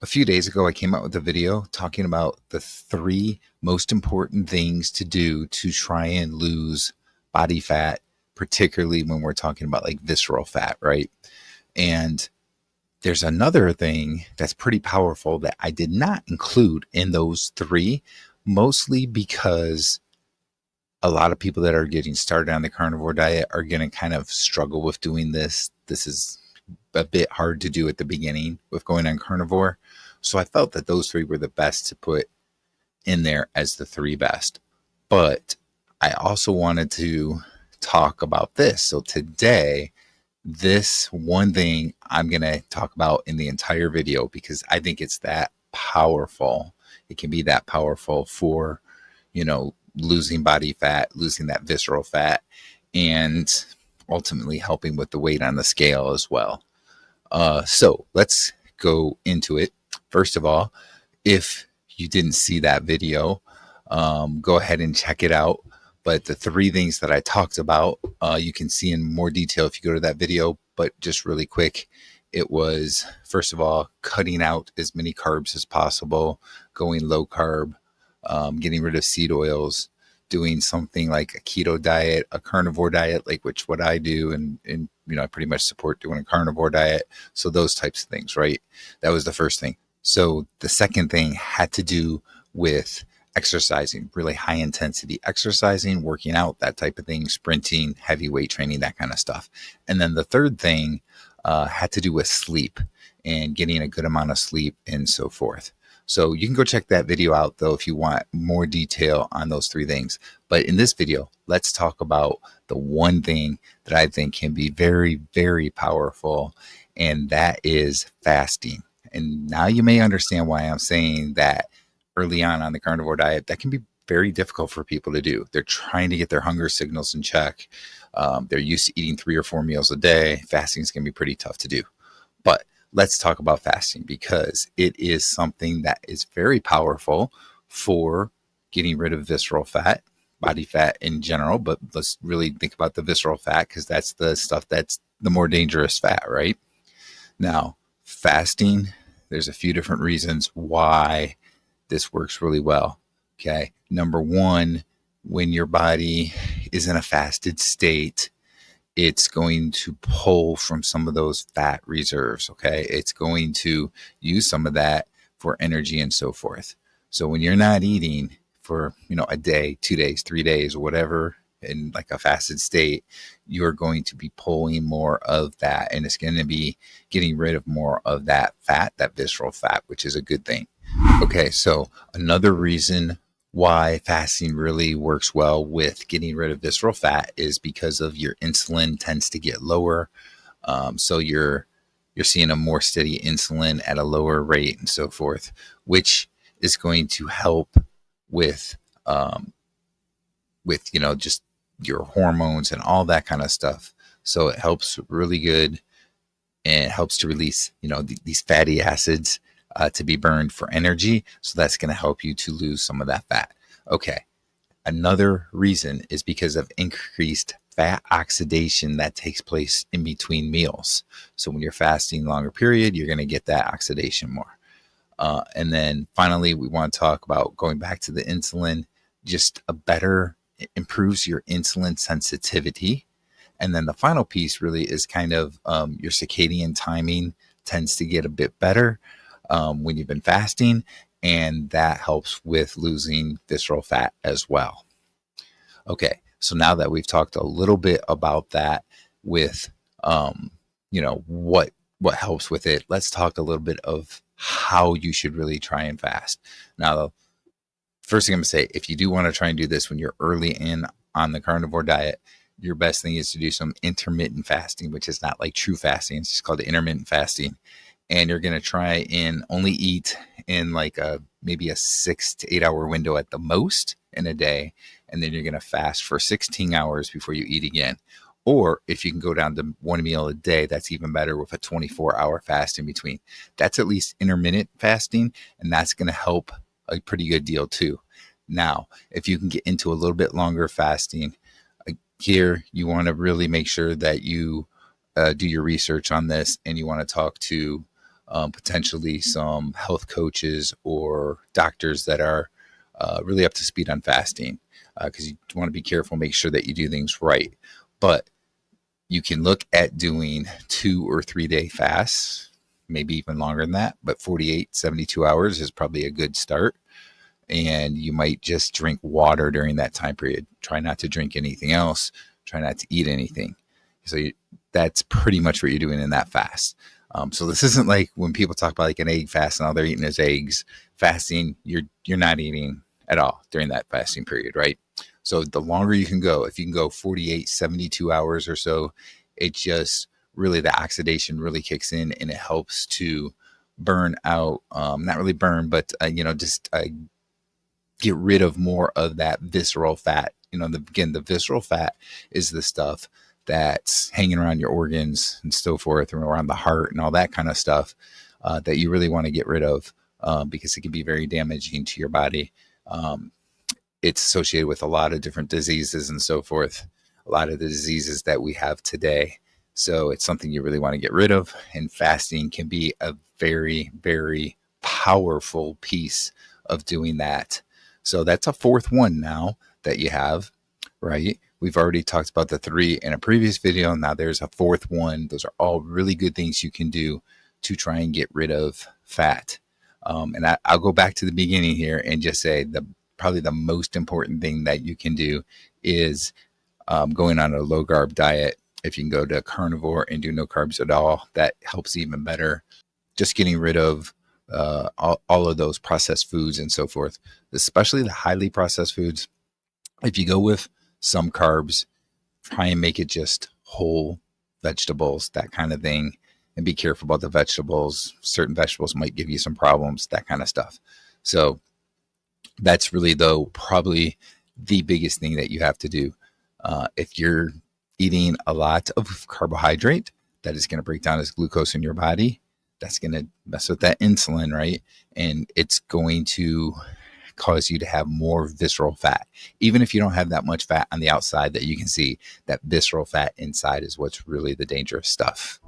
A few days ago, I came out with a video talking about the three most important things to do to try and lose body fat, particularly when we're talking about like visceral fat, right? And there's another thing that's pretty powerful that I did not include in those three, mostly because a lot of people that are getting started on the carnivore diet are going to kind of struggle with doing this. This is a bit hard to do at the beginning with going on carnivore. So I felt that those three were the best to put in there as the three best. But I also wanted to talk about this. So today, this one thing I'm going to talk about in the entire video because I think it's that powerful. It can be that powerful for, losing body fat, losing that visceral fat, and ultimately helping with the weight on the scale as well. So let's go into it. First of all, if you didn't see that video, go ahead and check it out. But the three things that I talked about, you can see in more detail if you go to that video. But just really quick, it was, first of all, cutting out as many carbs as possible, going low carb, getting rid of seed oils, doing something like a keto diet, a carnivore diet, like which what I do, and I pretty much support doing a carnivore diet. So those types of things, right? That was the first thing. So the second thing had to do with exercising, really high intensity exercising, working out, that type of thing, sprinting, heavy weight training, that kind of stuff. And then the third thing had to do with sleep and getting a good amount of sleep and so forth. So you can go check that video out, though, if you want more detail on those three things. But in this video, let's talk about the one thing that I think can be very, very powerful, and that is fasting. And now you may understand why I'm saying that early on the carnivore diet, that can be very difficult for people to do. They're trying to get their hunger signals in check. They're used to eating 3 or 4 meals a day. Fasting is going to be pretty tough to do. But let's talk about fasting because it is something that is very powerful for getting rid of visceral fat, body fat in general. But let's really think about the visceral fat because that's the stuff that's the more dangerous fat, right? Now, fasting, there's a few different reasons why this works really well. Okay. Number one, when your body is in a fasted state, it's going to pull from some of those fat reserves. Okay. It's going to use some of that for energy and so forth. So when you're not eating for, a day, 2 days, 3 days, or whatever, in like a fasted state, you're going to be pulling more of that. And it's going to be getting rid of more of that fat, that visceral fat, which is a good thing. Okay, so another reason why fasting really works well with getting rid of visceral fat is because of your insulin tends to get lower. So you're seeing a more steady insulin at a lower rate and so forth, which is going to help with just your hormones and all that kind of stuff. So it helps really good and it helps to release these fatty acids to be burned for energy. So that's going to help you to lose some of that fat. Okay. Another reason is because of increased fat oxidation that takes place in between meals. So when you're fasting longer period, you're going to get that oxidation more. And then finally, we want to talk about going back to the insulin, just it improves your insulin sensitivity. And then the final piece really is kind of your circadian timing tends to get a bit better when you've been fasting, and that helps with losing visceral fat as well. Okay, so now that we've talked a little bit about that with, what helps with it, let's talk a little bit of how you should really try and fast. Now, the first thing I'm going to say, if you do want to try and do this when you're early in on the carnivore diet, your best thing is to do some intermittent fasting, which is not like true fasting. It's just called intermittent fasting. And you're going to try and only eat in like maybe a 6 to 8 hour window at the most in a day. And then you're going to fast for 16 hours before you eat again. Or if you can go down to 1 meal a day, that's even better with a 24-hour fast in between. That's at least intermittent fasting, and that's going to help a pretty good deal too. Now, if you can get into a little bit longer fasting, here you want to really make sure that you do your research on this, and you want to talk to potentially some health coaches or doctors that are really up to speed on fasting, because you want to be careful, make sure that you do things right. But you can look at doing 2 or 3 day fasts, maybe even longer than that, but 48, 72 hours is probably a good start. And you might just drink water during that time period. Try not to drink anything else. Try not to eat anything. So that's pretty much what you're doing in that fast. So this isn't like when people talk about like an egg fast and all they're eating is eggs. Fasting, you're not eating at all during that fasting period, right? So the longer you can go, if you can go 48, 72 hours or so, it just really, the oxidation really kicks in and it helps to burn out, not really burn, but, just get rid of more of that visceral fat. Again, the visceral fat is the stuff that's hanging around your organs and so forth, and around the heart and all that kind of stuff, that you really want to get rid of, because it can be very damaging to your body. Um, it's associated with a lot of different diseases and so forth, a lot of the diseases that we have today. So it's something you really want to get rid of. And fasting can be a very, very powerful piece of doing that. So that's a fourth one now that you have, right? We've already talked about the three in a previous video. Now there's a fourth one. Those are all really good things you can do to try and get rid of fat. I'll go back to the beginning here and just say probably the most important thing that you can do is going on a low carb diet. If you can go to carnivore and do no carbs at all, that helps even better. Just getting rid of all of those processed foods and so forth, especially the highly processed foods. If you go with some carbs, try and make it just whole vegetables, that kind of thing, and be careful about the vegetables. Certain vegetables might give you some problems, that kind of stuff. So that's really, though, probably the biggest thing that you have to do. If you're eating a lot of carbohydrate, that is going to break down as glucose in your body. That's going to mess with that insulin, right? And it's going to cause you to have more visceral fat. Even if you don't have that much fat on the outside that you can see, that visceral fat inside is what's really the dangerous stuff.